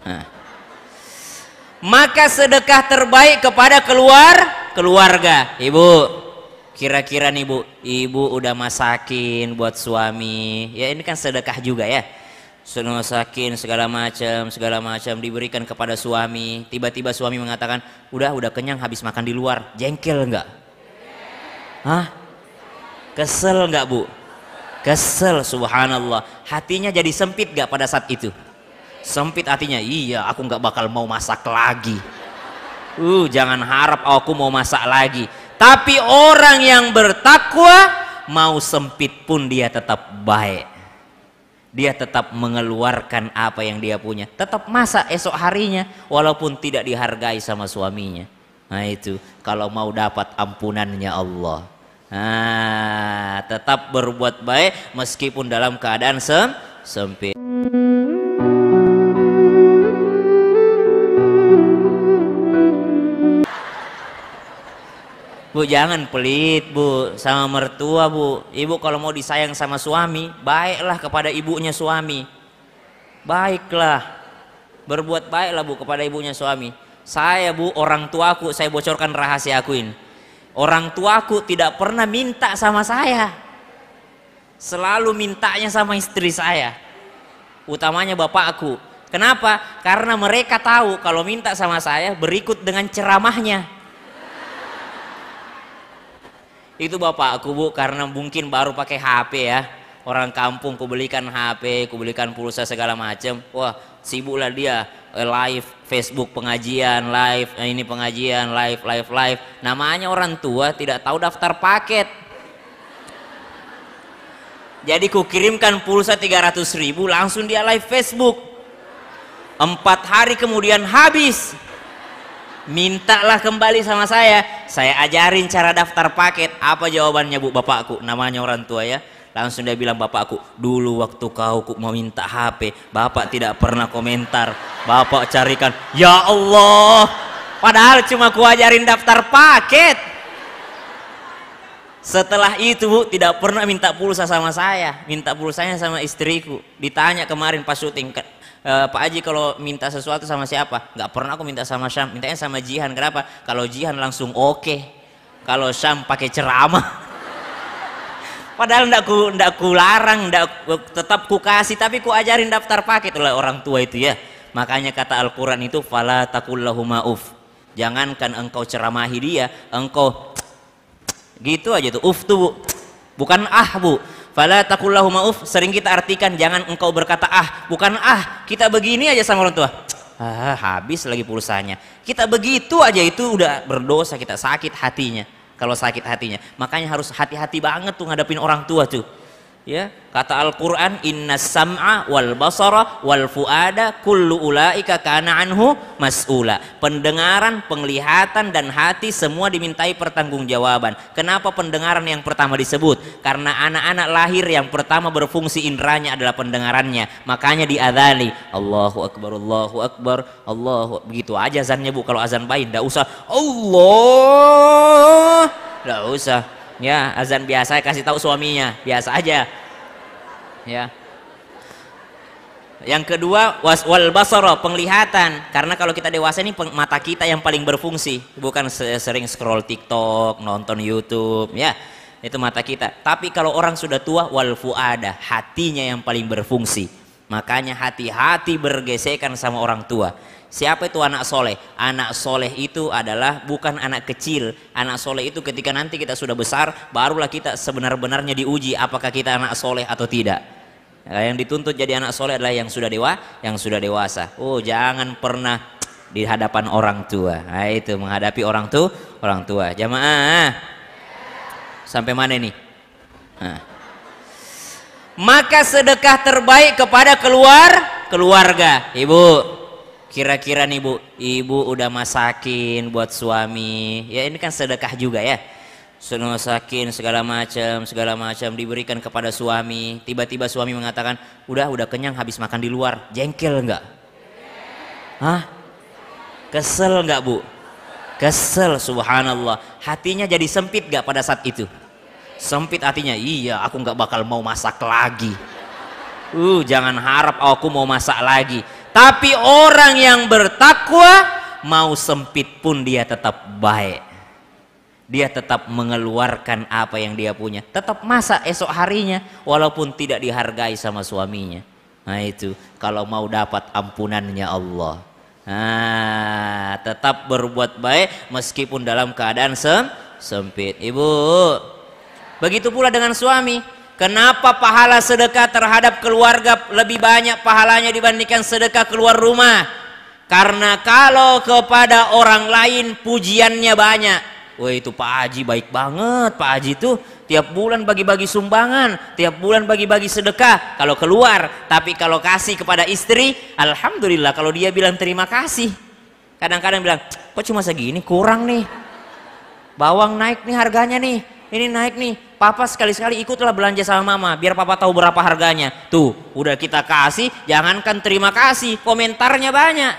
Nah. Maka sedekah terbaik kepada keluarga. Ibu, kira-kira nih bu, ibu udah masakin buat suami, ya ini kan sedekah juga ya. Sudah masakin segala macam diberikan kepada suami. Tiba-tiba suami mengatakan, udah kenyang habis makan di luar. Jengkel enggak? Hah? Kesel enggak bu? Kesel, subhanallah. Hatinya jadi sempit enggak pada saat itu? Sempit hatinya, iya aku nggak bakal mau masak lagi. Jangan harap aku mau masak lagi. Tapi orang yang bertakwa, mau sempit pun dia tetap baik. Dia tetap mengeluarkan apa yang dia punya, tetap masak esok harinya walaupun tidak dihargai sama suaminya. Nah itu kalau mau dapat ampunannya Allah. Nah, tetap berbuat baik meskipun dalam keadaan sempit. Bu, jangan pelit bu sama mertua bu. Ibu kalau mau disayang sama suami, baiklah kepada ibunya suami. Baiklah, berbuat baiklah bu kepada ibunya suami. Saya bu, orang tuaku, saya bocorkan rahasia aku ini. Orang tuaku tidak pernah minta sama saya. Selalu mintanya sama istri saya. Utamanya bapakku. Kenapa? Karena mereka tahu kalau minta sama saya berikut dengan ceramahnya. Itu bapakku bu, karena mungkin baru pakai HP ya, orang kampung, kubelikan HP, kubelikan pulsa segala macam. Wah sibuklah dia live Facebook pengajian, live ini pengajian, live. Namanya orang tua tidak tahu daftar paket. Jadi kukirimkan pulsa 300.000, langsung dia live Facebook. 4 hari kemudian habis. Mintalah kembali sama saya ajarin cara daftar paket. Apa jawabannya bu bapakku, namanya orang tua ya. Langsung dia bilang, bapakku, dulu waktu kau mau minta HP, bapak tidak pernah komentar, bapak carikan, ya Allah, padahal cuma ku ajarin daftar paket. Setelah itu bu, tidak pernah minta pulsa sama saya, minta pulsanya sama istriku. Ditanya kemarin pas syuting, Pak Haji kalau minta sesuatu sama siapa? Nggak pernah aku minta sama Syam, mintanya sama Jihan. Kenapa? Kalau Jihan langsung oke. Kalau Syam pakai ceramah. Padahal ndak ku larang, tetap ku kasih, tapi ku ajarin daftar paket oleh orang tua itu ya. Makanya kata Al-Quran itu, fala taqullahuma uf. Jangankan engkau ceramahi dia, engkau gitu aja tuh, uf tuh bu. Bukan ah bu. Fala taqullahuma uf, sering kita artikan jangan engkau berkata ah, bukan ah. Kita begini aja sama orang tua, habis lagi pulsanya. Kita begitu aja itu udah berdosa, kita sakit hatinya. Kalau sakit hatinya, makanya harus hati-hati banget tuh ngadepin orang tua tuh. Ya, kata Al-Quran, innas sam'a wal basara wal fuada kullu ulaika kana anhu mas'ula. Pendengaran, penglihatan dan hati semua dimintai pertanggungjawaban. Kenapa pendengaran yang pertama disebut? Karena anak-anak lahir yang pertama berfungsi indranya adalah pendengarannya. Makanya diadzani, Allahu Akbar, Allahu Akbar, Allahu. Begitu aja azannya bu. Kalau azan bayi ndak usah Allah, ndak usah. Ya, azan biasa kasih tahu suaminya, biasa aja. Ya. Yang kedua, wal basara, penglihatan. Karena kalau kita dewasa ini mata kita yang paling berfungsi, bukan sering scroll TikTok, nonton YouTube, ya. Itu mata kita. Tapi kalau orang sudah tua, wal fuada, hatinya yang paling berfungsi. Makanya hati-hati bergesekan sama orang tua. Siapa itu anak soleh? Anak soleh itu adalah bukan anak kecil. Anak soleh itu ketika nanti kita sudah besar, barulah kita sebenar-benarnya diuji apakah kita anak soleh atau tidak. Yang dituntut jadi anak soleh adalah yang sudah dewasa. Oh, jangan pernah di hadapan orang tua. Nah, itu menghadapi orang tua. Jamaah, sampai mana ini? Nah. Maka sedekah terbaik kepada keluarga. Ibu, kira-kira nih bu, ibu udah masakin buat suami, ya ini kan sedekah juga ya. Sudah masakin segala macam diberikan kepada suami. Tiba-tiba suami mengatakan, udah kenyang habis makan di luar. Jengkel enggak? Hah? Kesel enggak bu? Kesel, subhanallah. Hatinya jadi sempit enggak pada saat itu? Sempit hatinya, iya aku nggak bakal mau masak lagi. Jangan harap aku mau masak lagi. Tapi orang yang bertakwa, mau sempit pun dia tetap baik. Dia tetap mengeluarkan apa yang dia punya, tetap masak esok harinya walaupun tidak dihargai sama suaminya. Nah itu kalau mau dapat ampunannya Allah. Nah, tetap berbuat baik meskipun dalam keadaan sempit. Ibu, begitu pula dengan suami. Kenapa pahala sedekah terhadap keluarga lebih banyak pahalanya dibandingkan sedekah keluar rumah? Karena kalau kepada orang lain pujiannya banyak. Wah itu Pak Haji baik banget, Pak Haji tuh tiap bulan bagi-bagi sumbangan, tiap bulan bagi-bagi sedekah kalau keluar. Tapi kalau kasih kepada istri, alhamdulillah kalau dia bilang terima kasih. Kadang-kadang bilang, kok cuma segini, kurang nih. Bawang naik nih harganya nih, ini naik nih. Papa sekali-sekali ikutlah belanja sama mama biar papa tahu berapa harganya. Tuh udah kita kasih, jangankan terima kasih, komentarnya banyak.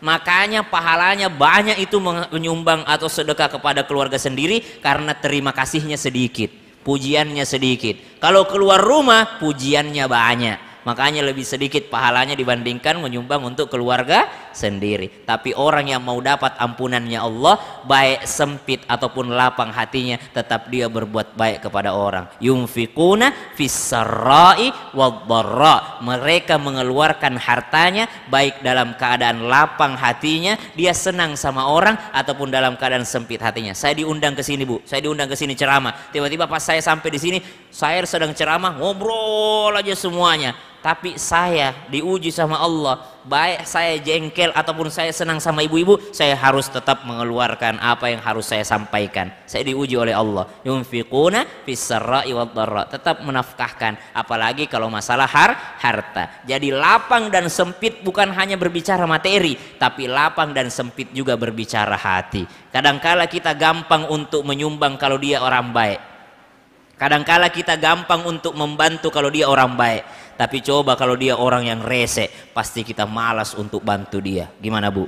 Makanya pahalanya banyak itu menyumbang atau sedekah kepada keluarga sendiri karena terima kasihnya sedikit, pujiannya sedikit. Kalau keluar rumah pujiannya banyak, makanya lebih sedikit pahalanya dibandingkan menyumbang untuk keluarga sendiri. Tapi orang yang mau dapat ampunannya Allah, baik sempit ataupun lapang hatinya, tetap dia berbuat baik kepada orang. Yunfikuna fis-sarra'i wad-dharra. Mereka mengeluarkan hartanya baik dalam keadaan lapang hatinya, dia senang sama orang, ataupun dalam keadaan sempit hatinya. Saya diundang ke sini, Bu. Saya diundang ke sini ceramah. Tiba-tiba pas saya sampai di sini, saya sedang ceramah, ngobrol aja semuanya. Tapi saya diuji sama Allah, baik saya jengkel ataupun saya senang sama ibu-ibu, saya harus tetap mengeluarkan apa yang harus saya sampaikan. Saya diuji oleh Allah. Yunfiquna fis-sarra'i wad-dharra, tetap menafkahkan, apalagi kalau masalah harta. Jadi lapang dan sempit bukan hanya berbicara materi, tapi lapang dan sempit juga berbicara hati. Kadangkala kita gampang untuk menyumbang kalau dia orang baik. Kadangkala kita gampang untuk membantu kalau dia orang baik. Tapi coba kalau dia orang yang rese, pasti kita malas untuk bantu dia. Gimana Bu?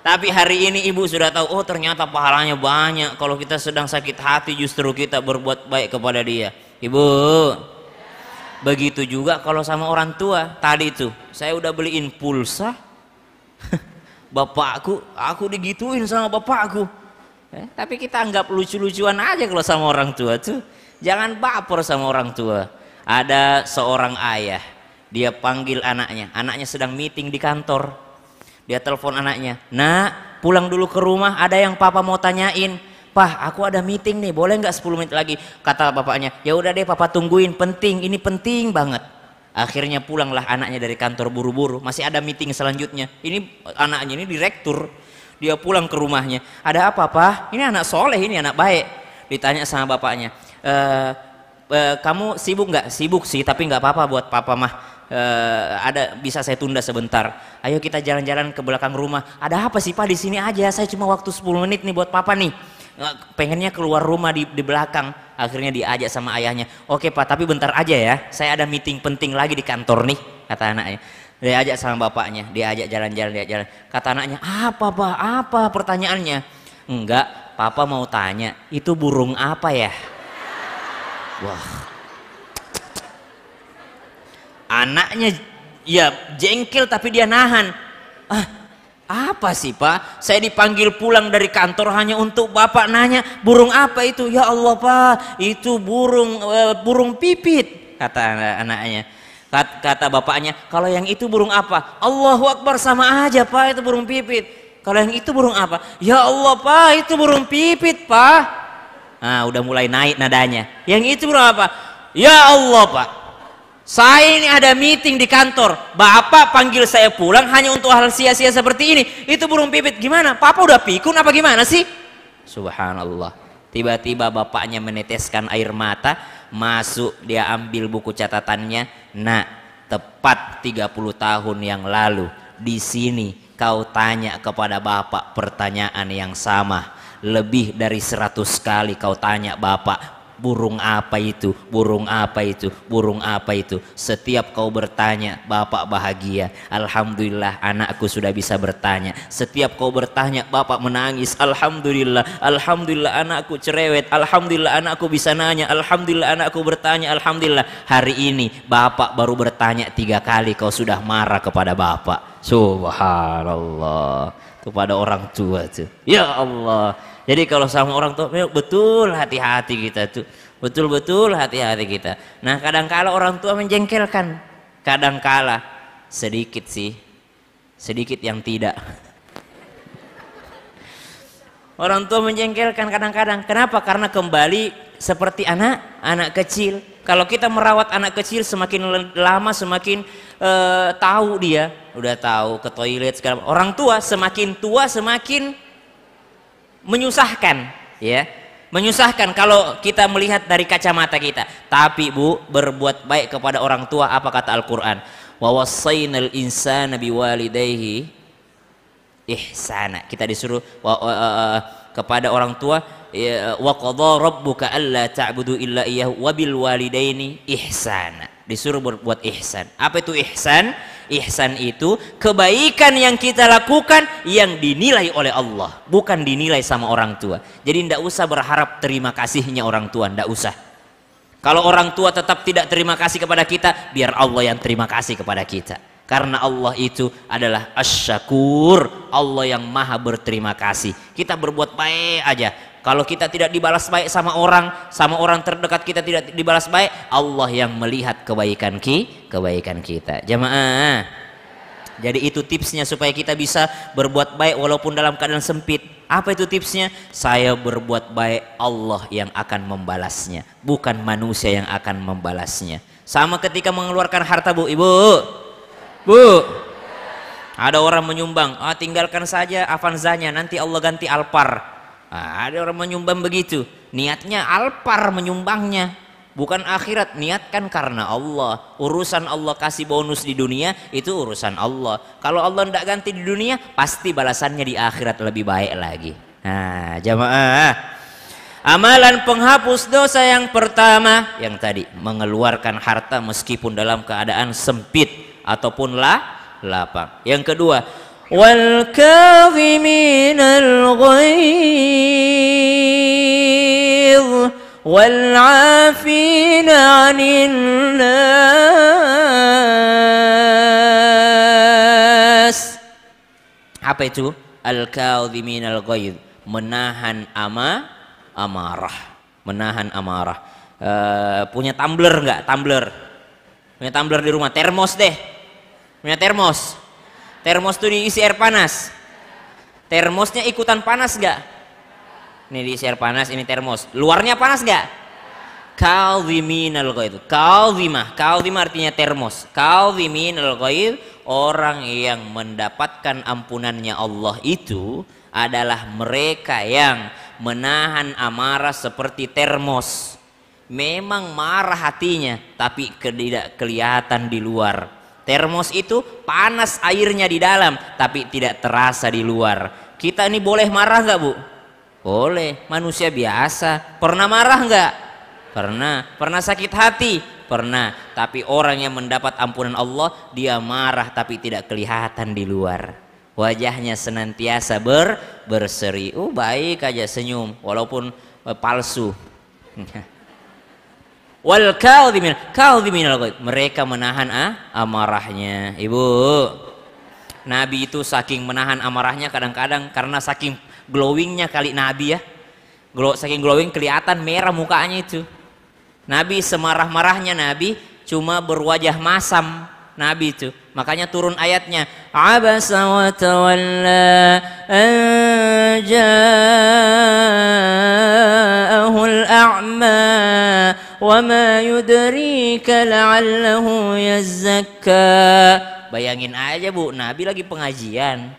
Tapi hari ini ibu sudah tahu, oh ternyata pahalanya banyak. Kalau kita sedang sakit hati justru kita berbuat baik kepada dia. Ibu, begitu juga kalau sama orang tua. Tadi tuh saya udah beliin pulsa. Bapakku, aku digituin sama bapakku. Tapi kita anggap lucu-lucuan aja kalau sama orang tua tuh. Jangan baper sama orang tua. Ada seorang ayah, dia panggil anaknya. Anaknya sedang meeting di kantor. Dia telepon anaknya, "Nak, pulang dulu ke rumah, ada yang papa mau tanyain." "Pah, aku ada meeting nih, boleh nggak 10 menit lagi?" Kata bapaknya, "Ya udah deh, papa tungguin, penting, ini penting banget." Akhirnya pulanglah anaknya dari kantor buru-buru. Masih ada meeting selanjutnya. Ini anaknya ini direktur. Dia pulang ke rumahnya. "Ada apa, Pak?" "Ini anak soleh, ini anak baik." Ditanya sama bapaknya, "Kamu sibuk nggak?" "Sibuk sih, tapi nggak apa-apa buat papa mah. Ada bisa saya tunda sebentar." "Ayo kita jalan-jalan ke belakang rumah." "Ada apa sih Pak? Di sini aja. Saya cuma waktu 10 menit nih buat papa nih. Pengennya keluar rumah di belakang." Akhirnya diajak sama ayahnya. "Oke Pak, tapi bentar aja ya. Saya ada meeting penting lagi di kantor nih," kata anaknya. Diajak sama bapaknya, diajak jalan-jalan, dia jalan. Kata anaknya, "Apa Pak? Apa pertanyaannya?" "Enggak, papa mau tanya, itu burung apa ya?" Wah, anaknya ya jengkel tapi dia nahan. Apa sih Pak? Saya dipanggil pulang dari kantor hanya untuk bapak nanya burung apa itu. "Ya Allah Pak, itu burung pipit," kata anaknya. Kata bapaknya, "Kalau yang itu burung apa?" "Allahu Akbar, sama aja Pak, itu burung pipit." "Kalau yang itu burung apa?" "Ya Allah Pak, itu burung pipit Pak." Nah, udah mulai naik nadanya. "Yang itu burung apa?" "Ya Allah Pak, saya ini ada meeting di kantor. Bapak panggil saya pulang hanya untuk hal sia-sia seperti ini. Itu burung pipit." "Gimana? Papa udah pikun apa gimana sih?" Subhanallah. Tiba-tiba bapaknya meneteskan air mata, masuk, dia ambil buku catatannya. "Nak, tepat 30 tahun yang lalu di sini kau tanya kepada bapak pertanyaan yang sama. Lebih dari 100 kali kau tanya bapak Burung apa itu? Burung apa itu? Burung apa itu? Setiap kau bertanya, bapak bahagia. Alhamdulillah anakku sudah bisa bertanya. Setiap kau bertanya, bapak menangis. Alhamdulillah, alhamdulillah anakku cerewet. Alhamdulillah anakku bisa nanya. Alhamdulillah anakku bertanya. Alhamdulillah. Hari ini bapak baru bertanya 3 kali, kau sudah marah kepada bapak. Subhanallah. Kepada orang tua tuh. Ya Allah. Jadi kalau sama orang tua, betul hati-hati kita tuh, betul-betul hati-hati kita. Nah kadangkala orang tua menjengkelkan, kadangkala sedikit sih, sedikit yang tidak. Orang tua menjengkelkan kadang-kadang. Kenapa? Karena kembali seperti anak kecil. Kalau kita merawat anak kecil semakin lama semakin tahu dia, udah tahu ke toilet segala. Orang tua semakin tua semakin menyusahkan, ya, menyusahkan kalau kita melihat dari kacamata kita. Tapi Bu, berbuat baik kepada orang tua, apa kata Al-Quran? Wa wassaynal insana biwalidayhi ihsana. Kita disuruh kepada orang tua, wa qadha rabbuka alla ta'budu illa iyyahu wa bil walidaini ihsana. Disuruh berbuat ihsan. Apa itu ihsan? Ihsan itu kebaikan yang kita lakukan yang dinilai oleh Allah, bukan dinilai sama orang tua. Jadi tidak usah berharap terima kasihnya orang tua, tidak usah. Kalau orang tua tetap tidak terima kasih kepada kita, biar Allah yang terima kasih kepada kita. Karena Allah itu adalah Asy-Syakur, Allah yang maha berterima kasih. Kita berbuat baik aja. Kalau kita tidak dibalas baik sama orang terdekat kita tidak dibalas baik, Allah yang melihat kebaikan kita. Jamaah. Jadi itu tipsnya supaya kita bisa berbuat baik walaupun dalam keadaan sempit. Apa itu tipsnya? Saya berbuat baik, Allah yang akan membalasnya, bukan manusia yang akan membalasnya. Sama ketika mengeluarkan harta, Bu, Ibu. Bu, ada orang menyumbang, tinggalkan saja Avanzanya, nanti Allah ganti Alphard. Ada orang menyumbang begitu, niatnya Alphard menyumbangnya, bukan akhirat. Niatkan karena Allah. Urusan Allah kasih bonus di dunia itu urusan Allah. Kalau Allah tidak ganti di dunia, pasti balasannya di akhirat lebih baik lagi. Nah jamaah, amalan penghapus dosa yang pertama yang tadi, mengeluarkan harta meskipun dalam keadaan sempit ataupun lapang. Yang kedua, wal kadhiminal ghaidh wal 'afina 'anil nas. Apa itu? Al kadhiminal ghaidh, menahan amarah, menahan amarah. Punya tumbler enggak? Punya tumbler di rumah, termos deh. Punya termos. Termos itu diisi air panas. Termosnya ikutan panas gak? Ini diisi air panas, ini termos. Luarnya panas gak? Kadhiminal ghaidh. Kadhimah artinya termos. Kadhiminal ghaidh, orang yang mendapatkan ampunannya Allah itu adalah mereka yang menahan amarah seperti termos. Memang marah hatinya, tapi tidak kelihatan di luar. Termos itu panas airnya di dalam, tapi tidak terasa di luar. Kita ini boleh marah nggak, Bu? Boleh, manusia biasa. Pernah marah nggak? Pernah. Pernah sakit hati? Pernah. Tapi orang yang mendapat ampunan Allah, dia marah tapi tidak kelihatan di luar. Wajahnya senantiasa berseri. Baik aja, senyum walaupun palsu. Wal kadhiminal ghaidh, mereka menahan amarahnya. Ibu, Nabi itu saking menahan amarahnya kadang-kadang karena saking glowingnya kali Nabi ya. Saking glowing kelihatan merah mukanya itu. Nabi semarah-marahnya Nabi cuma berwajah masam Nabi itu. Makanya turun ayatnya, abasa wa tawalla an ja'ahul a'ma wa ma yudrika la'allahu yazzakka. Bayangin aja, Bu, Nabi lagi pengajian.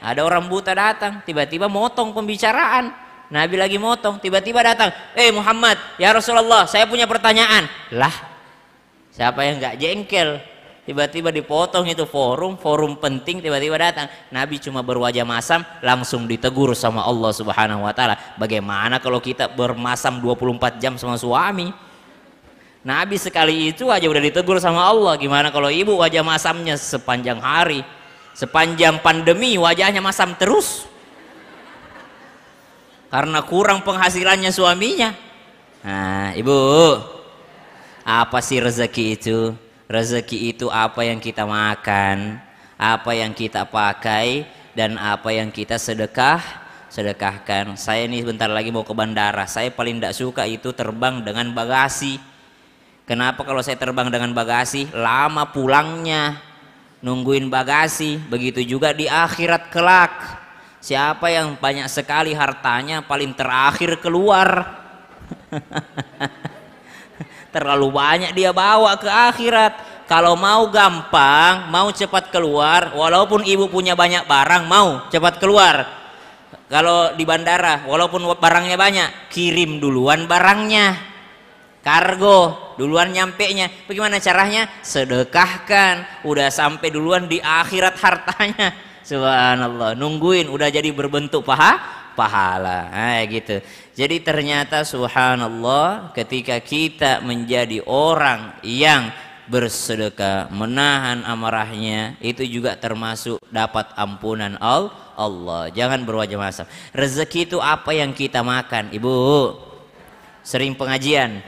Ada orang buta datang, tiba-tiba motong pembicaraan. Nabi lagi motong, tiba-tiba datang, Muhammad, ya Rasulullah, saya punya pertanyaan. Lah, siapa yang nggak jengkel? Tiba-tiba dipotong itu forum penting, tiba-tiba datang. Nabi cuma berwajah masam, langsung ditegur sama Allah Subhanahu wa taala. Bagaimana kalau kita bermasam 24 jam sama suami? Nabi sekali itu aja udah ditegur sama Allah. Gimana kalau ibu wajah masamnya sepanjang hari, sepanjang pandemi wajahnya masam terus? Karena kurang penghasilannya suaminya. Nah, ibu, apa sih rezeki itu? Rezeki itu apa yang kita makan, apa yang kita pakai, dan apa yang kita sedekahkan. Saya ini bentar lagi mau ke bandara. Saya paling tidak suka itu terbang dengan bagasi. Kenapa kalau saya terbang dengan bagasi? Lama pulangnya, nungguin bagasi. Begitu juga di akhirat kelak. Siapa yang banyak sekali hartanya paling terakhir keluar. Terlalu banyak dia bawa ke akhirat. Kalau mau gampang, mau cepat keluar, walaupun ibu punya banyak barang, mau cepat keluar. Kalau di bandara, walaupun barangnya banyak, kirim duluan barangnya, kargo duluan nyampe nya. Bagaimana caranya? Sedekahkan, udah sampai duluan di akhirat hartanya. Subhanallah, nungguin udah jadi berbentuk pahala. Nah, gitu. Jadi ternyata subhanallah, ketika kita menjadi orang yang bersedekah, menahan amarahnya, itu juga termasuk dapat ampunan Allah. Jangan berwajah masam. Rezeki itu apa yang kita makan. Ibu sering pengajian,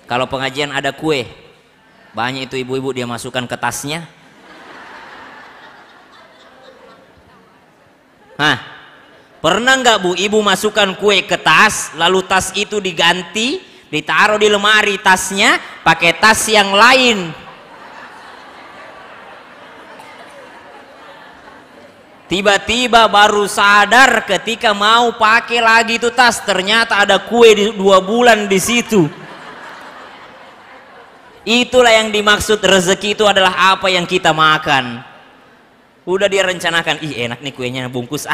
kalau pengajian ada kue, banyak itu ibu-ibu dia masukkan ke tasnya. Pernah nggak bu, ibu masukkan kue ke tas, lalu tas itu diganti, ditaruh di lemari tasnya, pakai tas yang lain. Tiba-tiba baru sadar ketika mau pakai lagi itu tas, ternyata ada kue 2 bulan di situ. Itulah yang dimaksud rezeki itu adalah apa yang kita makan. Udah dia rencanakan, ih enak nih kuenya, bungkus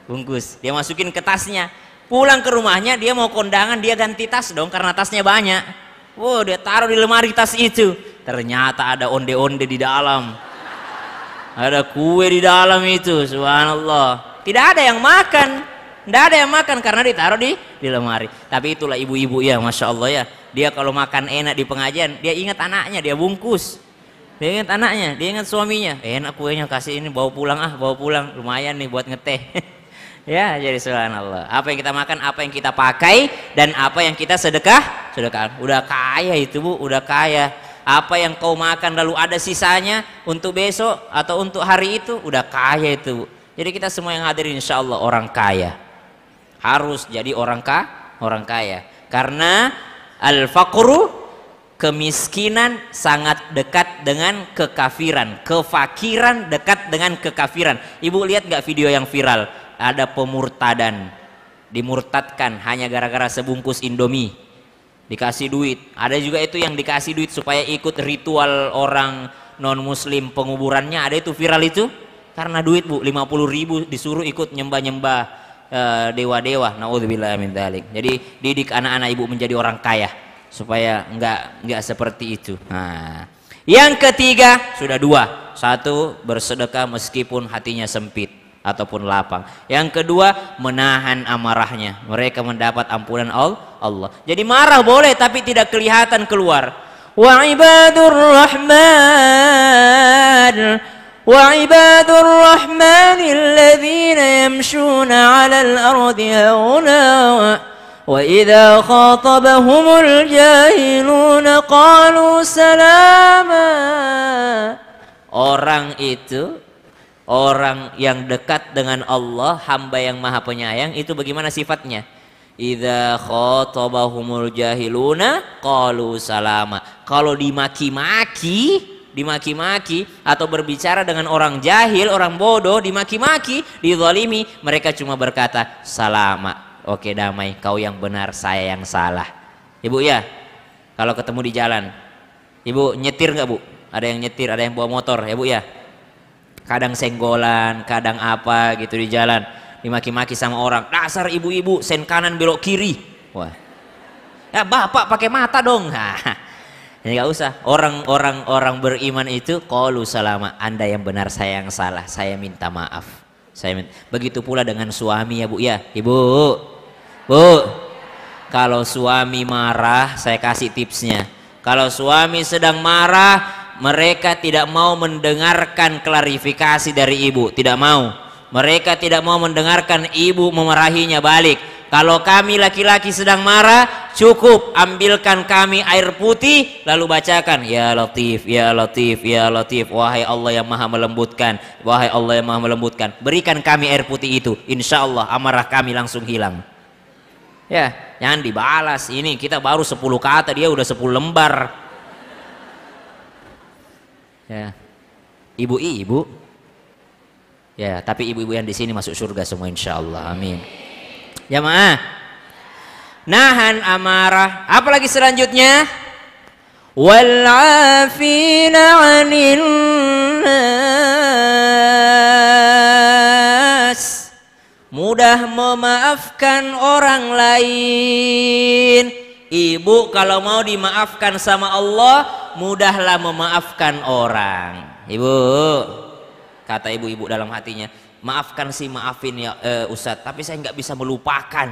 bungkus, dia masukin ke tasnya. Pulang ke rumahnya dia mau kondangan, dia ganti tas dong karena tasnya banyak. Wow, dia taruh di lemari tas itu, ternyata ada onde-onde di dalam, ada kue di dalam itu. Subhanallah, tidak ada yang makan, tidak ada yang makan karena ditaruh di lemari. Tapi itulah ibu-ibu ya, masya Allah ya, dia kalau makan enak di pengajian, dia ingat anaknya, dia bungkus. Dia ingat anaknya, dia ingat suaminya, enak kuenya, kasih ini, bawa pulang bawa pulang, lumayan nih buat ngeteh. Ya, jadi subhanallah, apa yang kita makan, apa yang kita pakai, dan apa yang kita sedekahkan. Udah kaya itu bu, udah kaya. Apa yang kau makan lalu ada sisanya untuk besok atau untuk hari itu, udah kaya itu bu. Jadi kita semua yang hadir insya Allah orang kaya, harus jadi orang kaya. Karena al-faqru, kemiskinan sangat dekat dengan kekafiran, kefakiran dekat dengan kekafiran. Ibu lihat nggak video yang viral? Ada pemurtadan, dimurtadkan hanya gara-gara sebungkus Indomie, dikasih duit. Ada juga itu yang dikasih duit supaya ikut ritual orang non muslim penguburannya, ada itu viral itu karena duit bu, 50.000 disuruh ikut nyembah-nyembah dewa-dewa. Naudzubillah min dzalik. Jadi didik anak-anak ibu menjadi orang kaya supaya enggak seperti itu. Nah, yang ketiga sudah 2. 1, bersedekah meskipun hatinya sempit ataupun lapang. Yang kedua, menahan amarahnya. Mereka mendapat ampunan Allah. Jadi marah boleh tapi tidak kelihatan keluar. Wa ibadur rahman alladhina yamshuna 'alal ardi hauna wa idza khatabahumul jahiluna qalu salama. Orang itu, orang yang dekat dengan Allah, hamba yang maha penyayang, itu bagaimana sifatnya? Idza khatabahumul jahiluna qalu salama. Kalau dimaki-maki atau berbicara dengan orang jahil, orang bodoh, dimaki-maki, dizalimi, mereka cuma berkata salama. Oke, damai, kau yang benar, saya yang salah. Ibu ya, kalau ketemu di jalan, ibu nyetir nggak bu? Ada yang nyetir, ada yang bawa motor ya bu ya. Kadang senggolan, kadang apa gitu di jalan, dimaki-maki sama orang, dasar ibu-ibu sen kanan belok kiri. Wah, ya bapak pakai mata dong. Jadi nggak usah. Orang beriman itu qalu salama. Anda yang benar, saya yang salah. Saya minta maaf. Begitu pula dengan suami ya Bu ya. Ibu. Bu. Kalau suami marah, saya kasih tipsnya. Kalau suami sedang marah, mereka tidak mau mendengarkan klarifikasi dari ibu. Tidak mau. Mereka tidak mau mendengarkan ibu memarahinya balik. Kalau kami laki-laki sedang marah, cukup ambilkan kami air putih lalu bacakan ya Latif, ya Latif, ya Latif, wahai Allah yang maha melembutkan, wahai Allah yang maha melembutkan, berikan kami air putih itu, insya Allah amarah kami langsung hilang. Ya, jangan dibalas. Ini kita baru 10 kata, dia udah 10 lembar. Ya, ibu-ibu. Ya, tapi ibu-ibu yang di sini masuk surga semua insya Allah, amin. Jamaah, nahan amarah. Apalagi selanjutnya? Wal 'afina 'anil nas. Mudah memaafkan orang lain. Ibu kalau mau dimaafkan sama Allah, mudahlah memaafkan orang. Ibu, kata ibu-ibu dalam hatinya, maafkan sih, maafin ya Ustadz, tapi saya nggak bisa melupakan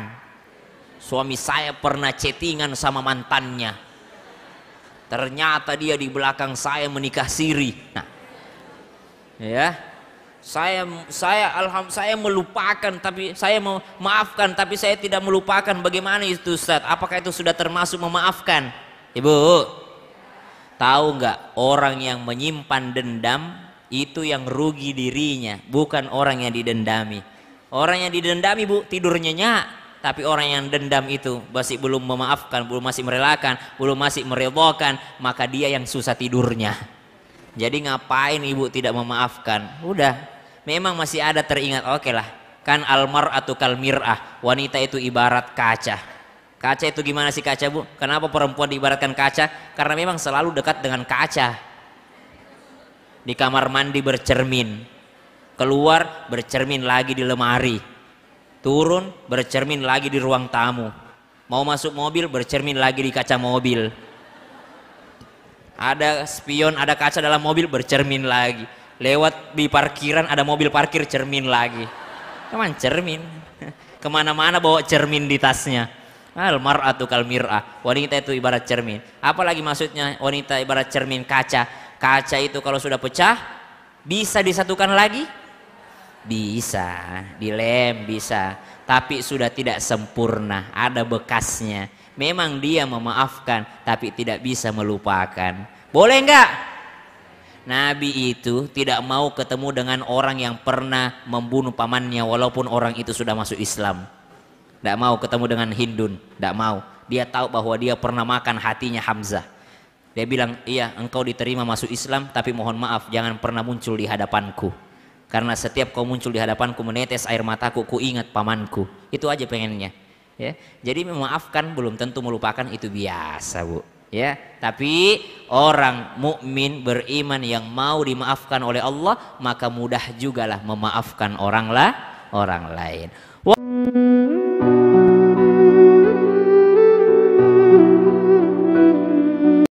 suami saya pernah chattingan sama mantannya, ternyata dia di belakang saya menikah siri. Nah, ya, saya melupakan, tapi saya mau maafkan, tapi saya tidak melupakan. Bagaimana itu Ustadz? Apakah itu sudah termasuk memaafkan? Ibu tahu nggak, orang yang menyimpan dendam itu yang rugi dirinya, bukan orang yang didendami. Orang yang didendami Bu tidur nyenyak, tapi orang yang dendam itu masih belum memaafkan, belum masih merelakan, belum masih meridhakan, maka dia yang susah tidurnya. Jadi ngapain ibu tidak memaafkan? Udah, memang masih ada teringat, oke lah. Kan almar'atu kal mir'ah, wanita itu ibarat kaca. Kaca itu gimana sih kaca Bu? Kenapa perempuan diibaratkan kaca? Karena memang selalu dekat dengan kaca. Di kamar mandi bercermin, keluar bercermin lagi di lemari, turun bercermin lagi di ruang tamu, mau masuk mobil bercermin lagi di kaca mobil, ada spion, ada kaca dalam mobil bercermin lagi, lewat di parkiran ada mobil parkir cermin lagi. Cuman cermin, kemana-mana bawa cermin di tasnya. Almar'atu kal mir'ah, wanita itu ibarat cermin. Apalagi maksudnya wanita ibarat cermin kaca? Kaca itu kalau sudah pecah bisa disatukan lagi? Bisa, dilem bisa, tapi sudah tidak sempurna, ada bekasnya. Memang dia memaafkan tapi tidak bisa melupakan. Boleh enggak? Nabi itu tidak mau ketemu dengan orang yang pernah membunuh pamannya walaupun orang itu sudah masuk Islam. Tidak mau ketemu dengan Hindun, tidak mau. Dia tahu bahwa dia pernah makan hatinya Hamzah. Dia bilang, iya engkau diterima masuk Islam, tapi mohon maaf jangan pernah muncul di hadapanku. Karena setiap kau muncul di hadapanku menetes air mataku, ku ingat pamanku. Itu aja pengennya. Ya, jadi memaafkan belum tentu melupakan, itu biasa Bu. Ya, tapi orang mukmin beriman yang mau dimaafkan oleh Allah, maka mudah jugalah memaafkan orang lain.